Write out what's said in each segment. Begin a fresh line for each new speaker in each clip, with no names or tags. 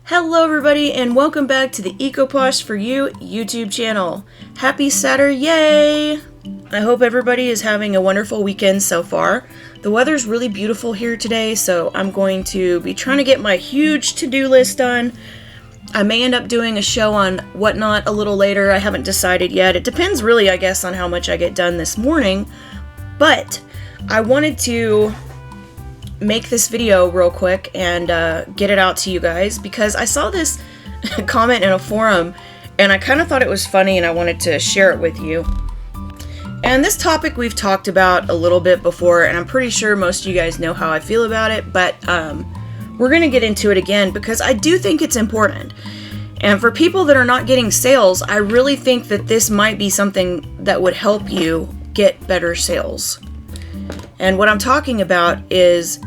Hello everybody and welcome back to the EcoPosh for You YouTube channel. Happy Saturday, yay! I hope everybody is having a wonderful weekend so far. The weather's really beautiful here today, so I'm going to be trying to get my huge to-do list done. I may end up doing a show on whatnot a little later. I haven't decided yet. It depends really, I guess, on how much I get done this morning. But I wanted to make this video real quick and get it out to you guys because I saw this comment in a forum and I kind of thought it was funny and I wanted to share it with you. And this topic we've talked about a little bit before and I'm pretty sure most of you guys know how I feel about it, but we're going to get into it again because I do think it's important. And for people that are not getting sales, I really think that this might be something that would help you get better sales. And what I'm talking about is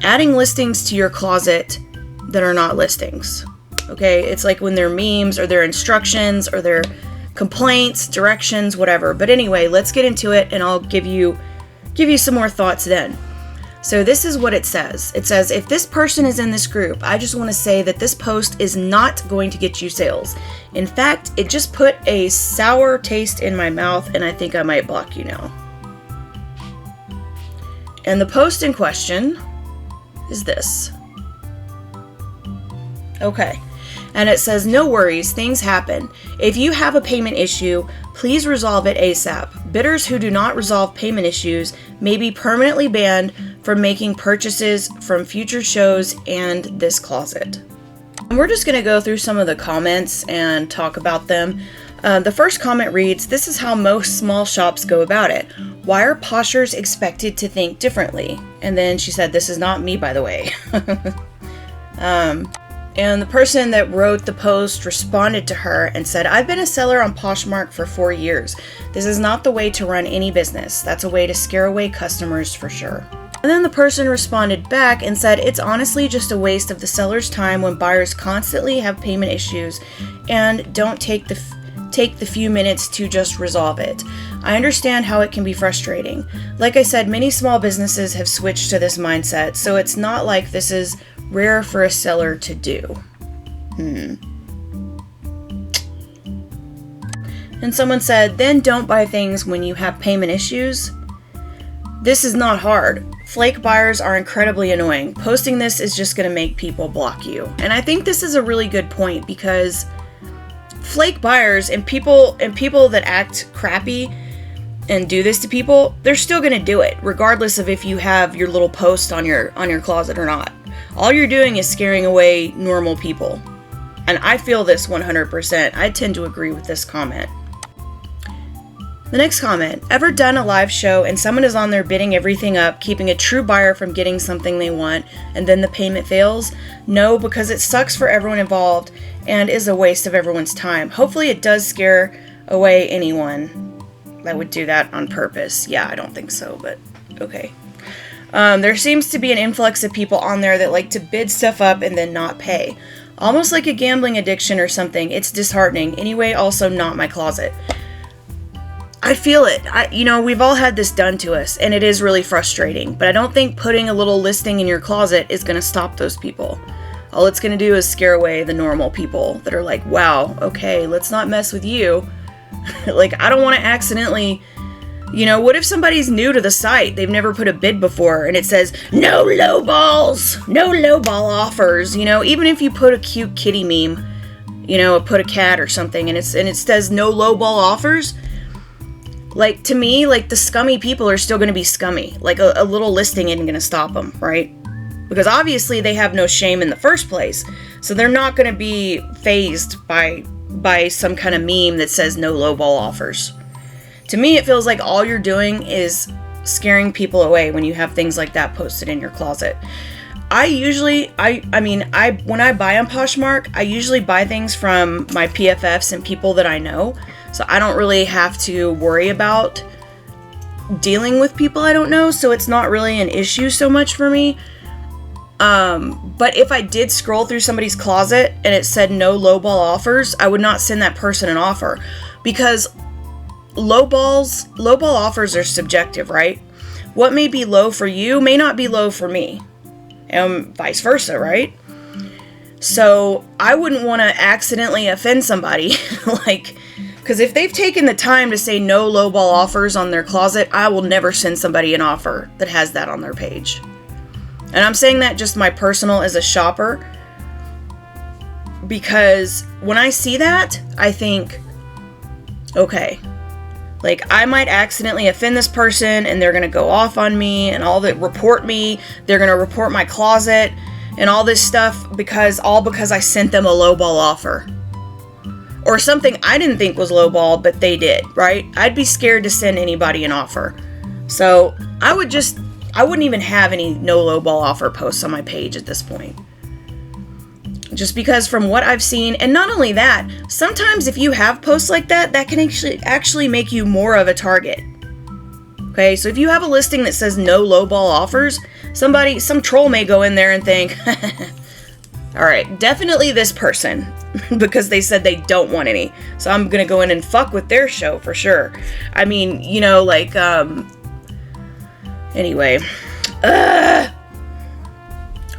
adding listings to your closet that are not listings. Okay, it's like when they're memes or they're instructions or they're complaints, directions, whatever. But anyway, let's get into it and I'll give you some more thoughts then. So this is what it says. It says, if this person is in this group, I just want to say that this post is not going to get you sales. In fact, it just put a sour taste in my mouth and I think I might block you now. And the post in question is this. Okay. And it says, no worries, things happen. If you have a payment issue, please resolve it ASAP. Bidders who do not resolve payment issues may be permanently banned from making purchases from future shows and this closet. And we're just going to go through some of the comments and talk about them. The first comment reads, this is how most small shops go about it. Why are poshers expected to think differently? And then she said, this is not me, by the way. And the person that wrote the post responded to her and said, I've been a seller on POSHMARK for 4 years. This is not the way to run any business. That's a way to scare away customers for sure. And then the person responded back and said, it's honestly just a waste of the seller's time when buyers constantly have payment issues and don't take the few minutes to just resolve it. I understand how it can be frustrating. Like I said, many small businesses have switched to this mindset, so it's not like this is rare for a seller to do. And someone said, then don't buy things when you have payment issues. This is not hard. Flake buyers are incredibly annoying. Posting this is just going to make people block you. And I think this is a really good point because flake buyers and people that act crappy and do this to people, they're still going to do it regardless of if you have your little post on your closet or not. All you're doing is scaring away normal people. And I feel this 100%. I tend to agree with this comment. The next comment, ever done a live show and someone is on there bidding everything up, keeping a true buyer from getting something they want, and then the payment fails? No, because it sucks for everyone involved and is a waste of everyone's time. Hopefully it does scare away anyone that would do that on purpose. Yeah, I don't think so, but okay. There seems to be an influx of people on there that like to bid stuff up and then not pay. Almost like a gambling addiction or something. It's disheartening. Anyway, also not my closet. I feel it. We've all had this done to us, and it is really frustrating. But I don't think putting a little listing in your closet is going to stop those people. All it's going to do is scare away the normal people that are like, wow, okay, let's not mess with you. Like, I don't want to accidentally, what if somebody's new to the site? They've never put a bid before, and it says, no low balls, no low ball offers. Even if you put a cute kitty meme, put a cat or something, and it says no low ball offers. Like, to me, like, the scummy people are still going to be scummy. Like, a little listing isn't going to stop them, right? Because obviously they have no shame in the first place. So they're not going to be fazed by some kind of meme that says no lowball offers. To me, it feels like all you're doing is scaring people away when you have things like that posted in your closet. When I buy on POSHMARK, I usually buy things from my PFFs and people that I know. So I don't really have to worry about dealing with people I don't know. So it's not really an issue so much for me. But if I did scroll through somebody's closet and it said no lowball offers, I would not send that person an offer because lowball offers are subjective, right? What may be low for you may not be low for me, and vice versa, right? So I wouldn't want to accidentally offend somebody. Like, because if they've taken the time to say no lowball offers on their closet, I will never send somebody an offer that has that on their page. And I'm saying that just my personal as a shopper, because when I see that, I think, okay, like I might accidentally offend this person and they're going to go off on me and report me. They're going to report my closet and all this stuff because I sent them a lowball offer. Or something I didn't think was lowball, but they did, right? I'd be scared to send anybody an offer. So I wouldn't even have any no lowball offer posts on my page at this point. Just because from what I've seen, and not only that, sometimes if you have posts like that, that can actually make you more of a target. Okay, so if you have a listing that says no lowball offers, some troll may go in there and think, all right, definitely this person, because they said they don't want any. So I'm going to go in and fuck with their show for sure. I mean, you know, like, anyway,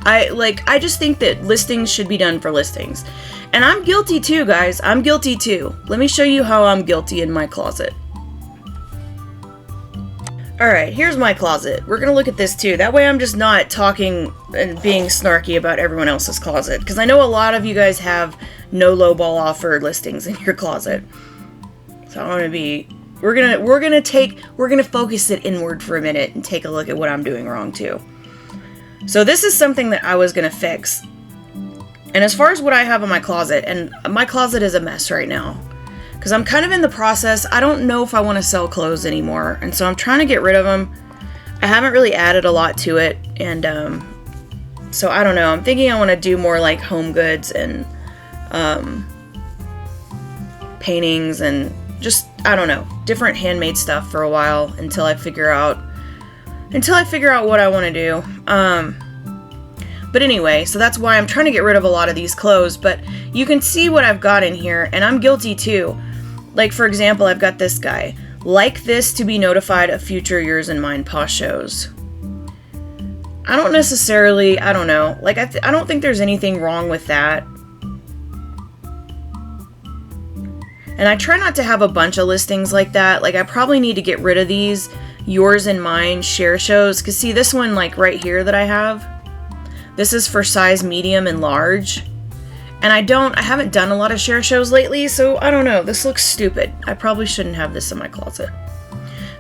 I just think that listings should be done for listings. And I'm guilty too, guys. I'm guilty too. Let me show you how I'm guilty in my closet. Alright, here's my closet. We're going to look at this too. That way I'm just not talking and being snarky about everyone else's closet. Because I know a lot of you guys have no lowball offer listings in your closet. So I'm going to be... We're gonna focus it inward for a minute and take a look at what I'm doing wrong too. So this is something that I was gonna fix. And as far as what I have in my closet, and my closet is a mess right now. Because I'm kind of in the process, I don't know if I want to sell clothes anymore. And so I'm trying to get rid of them. I haven't really added a lot to it. And so I don't know. I'm thinking I want to do more like home goods and paintings and just, I don't know, different handmade stuff for a while until I figure out what I want to do. But anyway, so that's why I'm trying to get rid of a lot of these clothes, but you can see what I've got in here, and I'm guilty too. Like, for example, I've got this guy. Like this to be notified of future Yours and Mine Posh shows. I don't know. Like, I don't think there's anything wrong with that. And I try not to have a bunch of listings like that. Like, I probably need to get rid of these Yours and Mine share shows. Because see, this one, like, right here that I have, this is for size medium and large. And I haven't done a lot of share shows lately, so I don't know. This looks stupid. I probably shouldn't have this in my closet.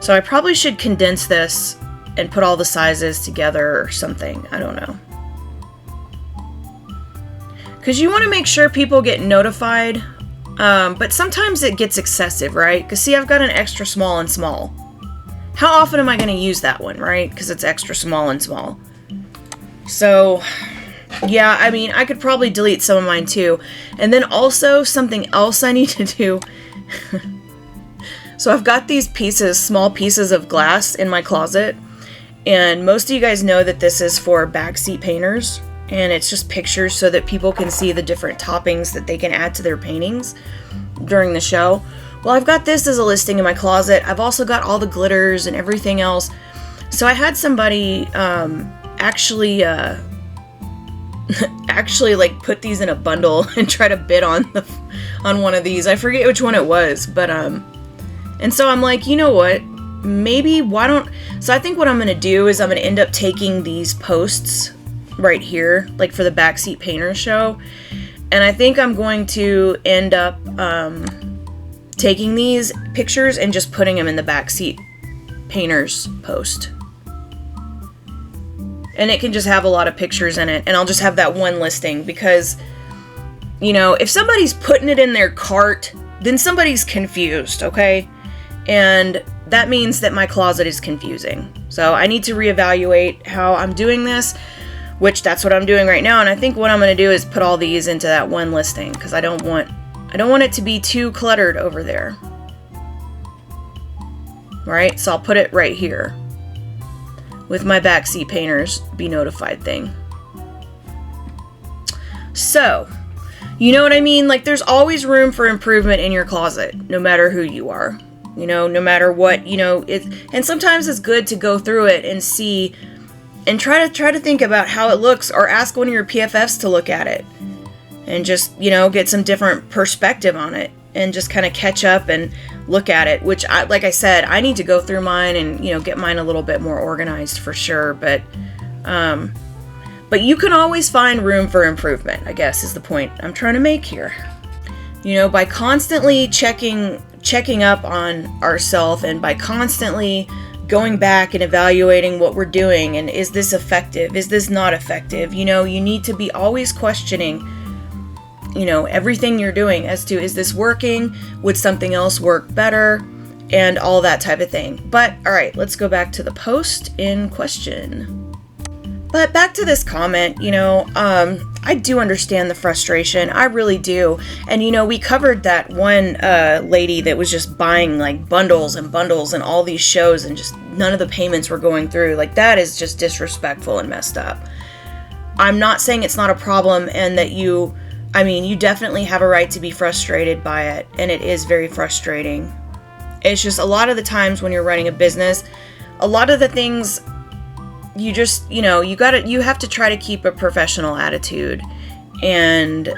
So I probably should condense this and put all the sizes together or something. I don't know. Because you want to make sure people get notified. But sometimes it gets excessive, right? Because see, I've got an extra small and small. How often am I going to use that one, right? Because it's extra small and small. So, yeah, I mean, I could probably delete some of mine too. And then also, something else I need to do. So I've got these small pieces of glass in my closet. And most of you guys know that this is for backseat painters. And it's just pictures so that people can see the different toppings that they can add to their paintings during the show. Well, I've got this as a listing in my closet. I've also got all the glitters and everything else. So I had somebody actually like put these in a bundle and try to bid on one of these. I forget which one it was, but and so I'm like, you know what? Maybe so I think what I'm going to do is I'm going to end up taking these posts right here, like for the Backseat Painters show. And I think I'm going to end up taking these pictures and just putting them in the Backseat Painters post. And it can just have a lot of pictures in it. And I'll just have that one listing because, you know, if somebody's putting it in their cart, then somebody's confused, okay? And that means that my closet is confusing. So I need to reevaluate how I'm doing this, which that's what I'm doing right now. And I think what I'm going to do is put all these into that one listing because I don't want it to be too cluttered over there. Right? So I'll put it right here with my Backseat Painters Be Notified thing. So, you know what I mean? Like, there's always room for improvement in your closet, no matter who you are. You know, no matter what, you know, and sometimes it's good to go through it and see and try to think about how it looks, or ask one of your PFFs to look at it. and just, get some different perspective on it and just kind of catch up and look at it, which like I said, I need to go through mine and, get mine a little bit more organized for sure. But you can always find room for improvement, I guess is the point I'm trying to make here. By constantly checking up on ourselves and by constantly going back and evaluating what we're doing and is this effective? Is this not effective? You need to be always questioning, everything you're doing as to, is this working? Would something else work better? And all that type of thing. But all right, let's go back to the post in question. But back to this comment, I do understand the frustration. I really do. And, we covered that one lady that was just buying like bundles and bundles and all these shows and just none of the payments were going through. Like, that is just disrespectful and messed up. I'm not saying it's not a problem and that you definitely have a right to be frustrated by it. And it is very frustrating. It's just a lot of the times when you're running a business, a lot of the things you just, you have to try to keep a professional attitude. And,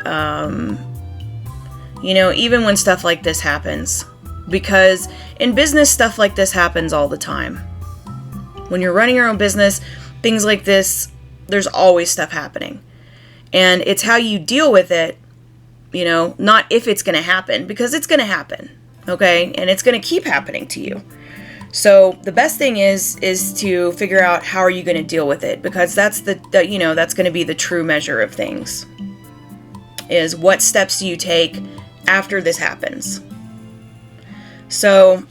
even when stuff like this happens, because in business, stuff like this happens all the time. When you're running your own business, things like this, there's always stuff happening. And it's how you deal with it, not if it's going to happen, because it's going to happen. Okay. And it's going to keep happening to you. So the best thing is to figure out how are you going to deal with it, because that's that's going to be the true measure of things, is what steps do you take after this happens. So,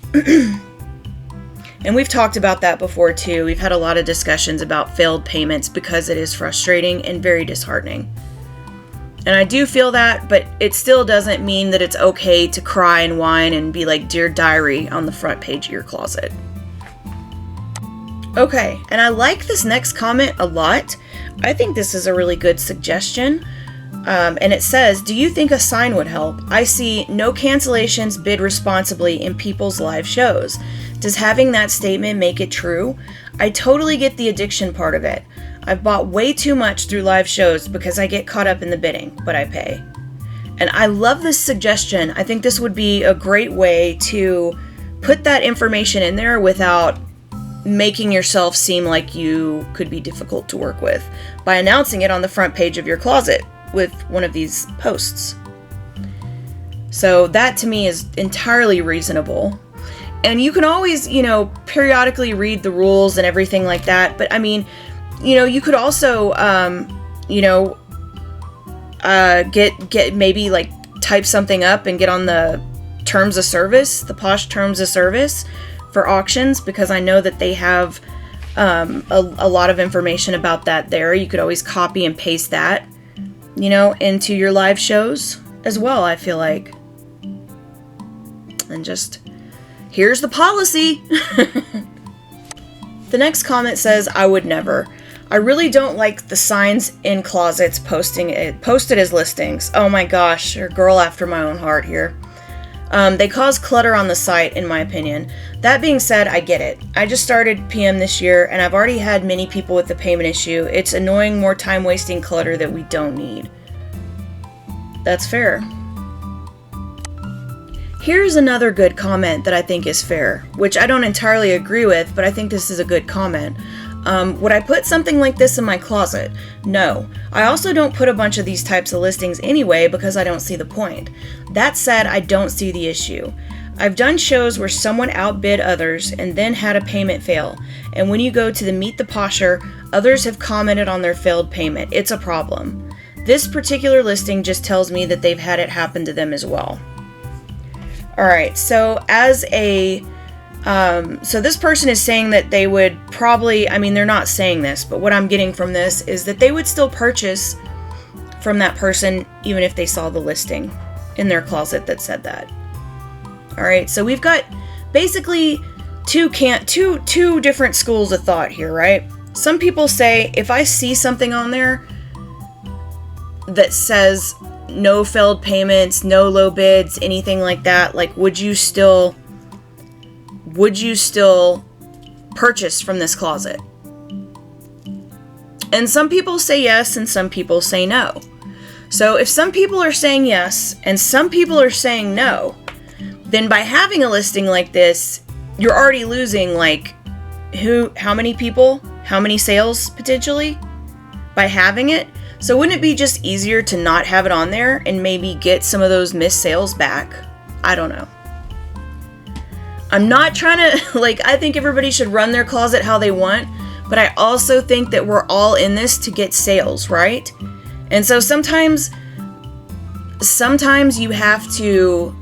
and we've talked about that before too. We've had a lot of discussions about failed payments because it is frustrating and very disheartening. And I do feel that, but it still doesn't mean that it's okay to cry and whine and be like Dear Diary on the front page of your closet. Okay, and I like this next comment a lot. I think this is a really good suggestion. And it says, do you think a sign would help? I see no cancellations, bid responsibly in people's live shows. Does having that statement make it true? I totally get the addiction part of it. I've bought way too much through live shows because I get caught up in the bidding, but I pay. And I love this suggestion. I think this would be a great way to put that information in there without making yourself seem like you could be difficult to work with by announcing it on the front page of your closet with one of these posts. So that to me is entirely reasonable. And you can always, periodically read the rules and everything like that. But you could also, get maybe like type something up and get on the terms of service, the Posh terms of service for auctions, because I know that they have a lot of information about that there. You could always copy and paste that, into your live shows as well, I feel like. And just, here's the policy. The next comment says, I would never. I really don't like the signs in closets posted as listings. Oh my gosh, you're a girl after my own heart here. They cause clutter on the site, in my opinion. That being said, I get it. I just started PM this year, and I've already had many people with the payment issue. It's annoying, more time-wasting clutter that we don't need. That's fair. Here's another good comment that I think is fair, which I don't entirely agree with, but I think this is a good comment. Would I put something like this in my closet? No. I also don't put a bunch of these types of listings anyway because I don't see the point. That said, I don't see the issue. I've done shows where someone outbid others and then had a payment fail. And when you go to the Meet the Posher, others have commented on their failed payment. It's a problem. This particular listing just tells me that they've had it happen to them as well. Alright, so so this person is saying that they would probably, they're not saying this, but what I'm getting from this is that they would still purchase from that person even if they saw the listing in their closet that said that. All right, so we've got basically two different schools of thought here, right? Some people say, if I see something on there that says no failed payments, no low bids, anything like that, like, would you still purchase from this closet? And some people say yes and some people say no. So if some people are saying yes and some people are saying no, then by having a listing like this, you're already losing like how many people, how many sales potentially by having it. So wouldn't it be just easier to not have it on there and maybe get some of those missed sales back? I don't know. I'm not trying to, I think everybody should run their closet how they want, but I also think that we're all in this to get sales, right? And so sometimes you have to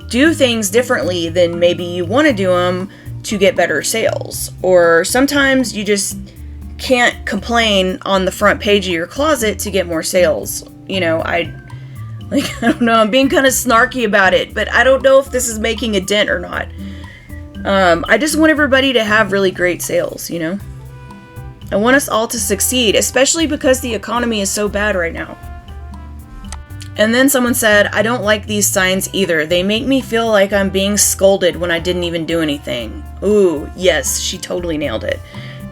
do things differently than maybe you want to do them to get better sales. Or sometimes you just can't complain on the front page of your closet to get more sales. I don't know, I'm being kind of snarky about it, but I don't know if this is making a dent or not. I just want everybody to have really great sales, I want us all to succeed, especially because the economy is so bad right now. And then someone said, I don't like these signs either. They make me feel like I'm being scolded when I didn't even do anything. Ooh, yes, she totally nailed it.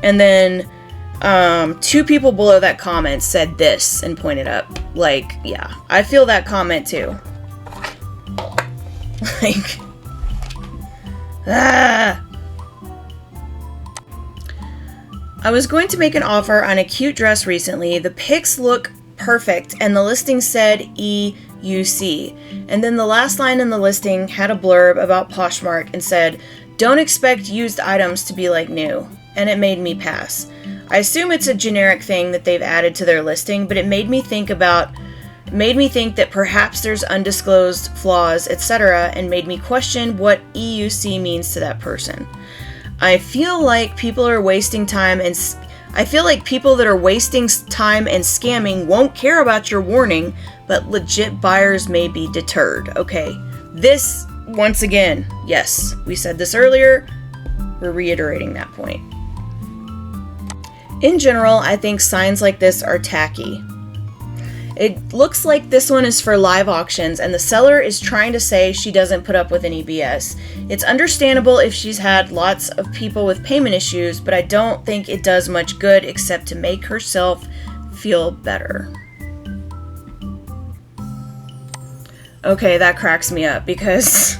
And then 2 people below that comment said this and pointed up. Yeah, I feel that comment too. I was going to make an offer on a cute dress recently. The pics look perfect and the listing said EUC. And then the last line in the listing had a blurb about POSHMARK and said, don't expect used items to be like new. And it made me pass. I assume it's a generic thing that they've added to their listing, but it made me think that perhaps there's undisclosed flaws, etc., and made me question what EUC means to that person. I feel like people that are wasting time and scamming won't care about your warning, but legit buyers may be deterred. Okay, this, once again, yes, we said this earlier, we're reiterating that point. In general, I think signs like this are tacky. It looks like this one is for live auctions and the seller is trying to say she doesn't put up with any BS. It's understandable if she's had lots of people with payment issues, but I don't think it does much good except to make herself feel better. Okay, that cracks me up because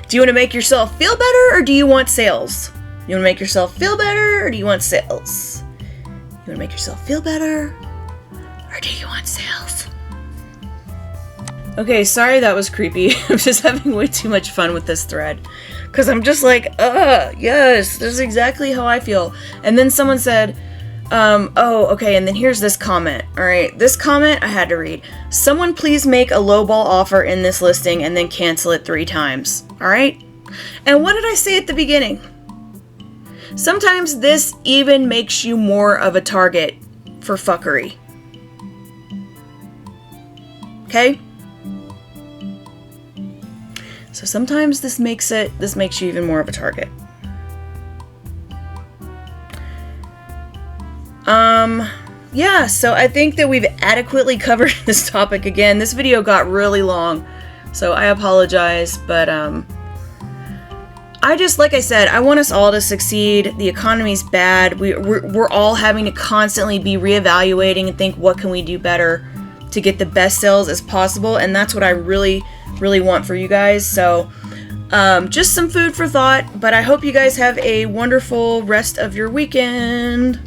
do you want to make yourself feel better or do you want sales? You want to make yourself feel better or do you want sales? You want to make yourself feel better or do you want sales? Okay, sorry that was creepy. I'm just having way too much fun with this thread. Because I'm just like, yes, this is exactly how I feel. And then someone said, oh, okay, and then here's this comment. Alright, this comment I had to read. Someone please make a lowball offer in this listing and then cancel it 3 times. Alright? And what did I say at the beginning? Sometimes this even makes you more of a target for fuckery. Okay? So sometimes this makes you even more of a target. Yeah, so I think that we've adequately covered this topic again. This video got really long, so I apologize, but like I said, I want us all to succeed. The economy's bad. We're all having to constantly be reevaluating and think, what can we do better to get the best sales as possible? And that's what I really, really want for you guys. So just some food for thought, but I hope you guys have a wonderful rest of your weekend.